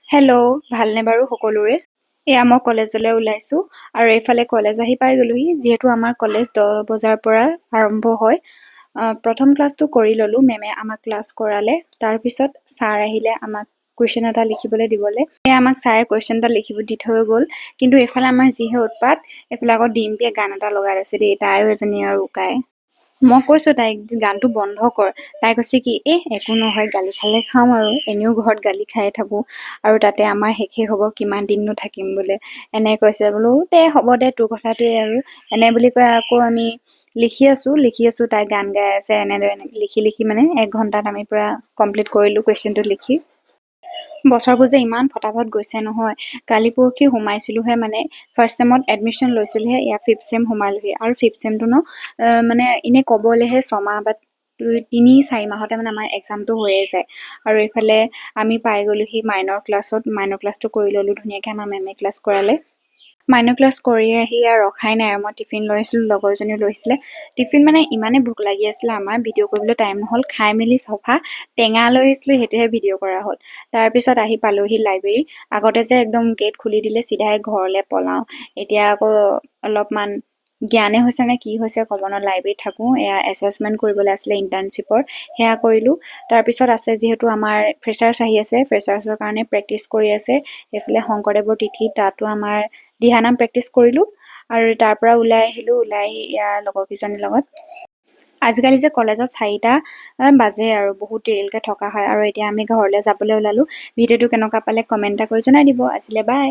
Hello', ভালনে বাৰু সকলোৰে? এয়া মই কলেজলৈ ওলাইছোঁ আৰু এইফালে কলেজ আহি পাই গ'লোহি। যিহেতু আমাৰ কলেজ 10 বজাৰ পৰা আৰম্ভ হয়। প্ৰথম ক্লাছটো কৰি ল'লোঁ, মেমে আমাক ক্লাছ কৰালে। তাৰপিছত ছাৰ আহিলে আমাক কুৱেশ্যন এটা লিখিবলৈ দিবলৈ। আমাক ছাৰে কুৱেশ্যন এটা লিখিব দি থৈ গ'ল। কিন্তু এইফালে আমাৰ যিহে উৎপাত, এইফালে আকৌ ডিম্পীয়ে গান এটা লগাই লৈছে দেই, তাইও এজনী আৰু উকাই। মই কৈছোঁ তাইক গানটো বন্ধ কৰ। তাই কৈছে কি একো নহয়, গালি খালে খাম আৰু এনেও ঘৰত গালি খায়ে থাকোঁ আৰু তাতে আমাৰ শেষে হ'ব, কিমান দিননো থাকিম বোলে। এনে কৈছে বোলো দে হ'ব দে, তোৰ কথাটোৱে আৰু এনে বুলি কৈ আকৌ আমি লিখি আছোঁ তাই গান গাই আছে। এনেদৰে লিখি মানে 1 ঘণ্টাত আমি পুৰা কমপ্লিট কৰিলোঁ কুৱেশ্যনটো লিখি। বছৰবোৰ যে ইমান ফটাফট গৈছে নহয়। কালি পৰহি সোমাইছিলোঁহে, মানে ফাৰ্ষ্ট চেমত এডমিশ্যন লৈছিলোঁহে, এয়া 5th চেম সোমালোহি আৰু 5th চেমটো ন মানে এনেই ক'বলৈহে 6 মাহ বা 3-4 মাহতে মানে আমাৰ এক্সামটো হৈয়ে যায়। আৰু এইফালে আমি পাই গ'লোহি মাইনৰ ক্লাছত। মাইনৰ ক্লাছটো কৰি ল'লোঁ ধুনীয়াকৈ, আমাৰ মেমে ক্লাছ কৰালে। মাইনৰ ক্লাছ কৰি আহি আৰু ৰখাই নাই আৰু মই টিফিন লৈ আহিছিলোঁ, লগৰজনীও লৈছিলে টিফিন। মানে ইমানেই ভোক লাগি আছিলে আমাৰ, ভিডিঅ' কৰিবলৈ টাইম নহ'ল। খাই মেলি চফা টেঙা লৈ আহিছিলোঁ, সেইটোহে ভিডিঅ' কৰা হ'ল। তাৰপিছত আহি পালোঁহি লাইব্ৰেৰী। আগতে যে একদম গেট খুলি দিলে চিধাই ঘৰলৈ পলাওঁ, এতিয়া আকৌ অলপমান জ্ঞানে হৈছে নে কি হৈছে ক'ব নোৱাৰোঁ। লাইব্ৰেৰীত থাকোঁ, এয়া এছেছমেণ্ট কৰিবলৈ আছিলে ইণ্টাৰ্ণশ্বিপৰ, সেয়া কৰিলোঁ। তাৰপিছত আছে যিহেতু আমাৰ ফ্ৰেছাৰ্ছ আহি আছে, ফ্ৰেছাৰ্ছৰ কাৰণে প্ৰেক্টিচ কৰি আছে। এইফালে শংকৰদেৱৰ তিথি, তাতো আমাৰ দিহানাম প্ৰেক্টিচ কৰিলোঁ আৰু তাৰ পৰা ওলাই আহিলোঁ। ওলাই আহি ইয়াৰ লগৰকেইজনীৰ লগত আজিকালি যে কলেজত 4টা বাজে আৰু বহুত দেৰিলৈকে থকা হয়। আৰু এতিয়া আমি ঘৰলৈ যাবলৈ ওলালোঁ। ভিডিঅ'টো কেনেকুৱা পালে কমেণ্ট এটা কৰি জনাই দিব। আজিলৈ বাই।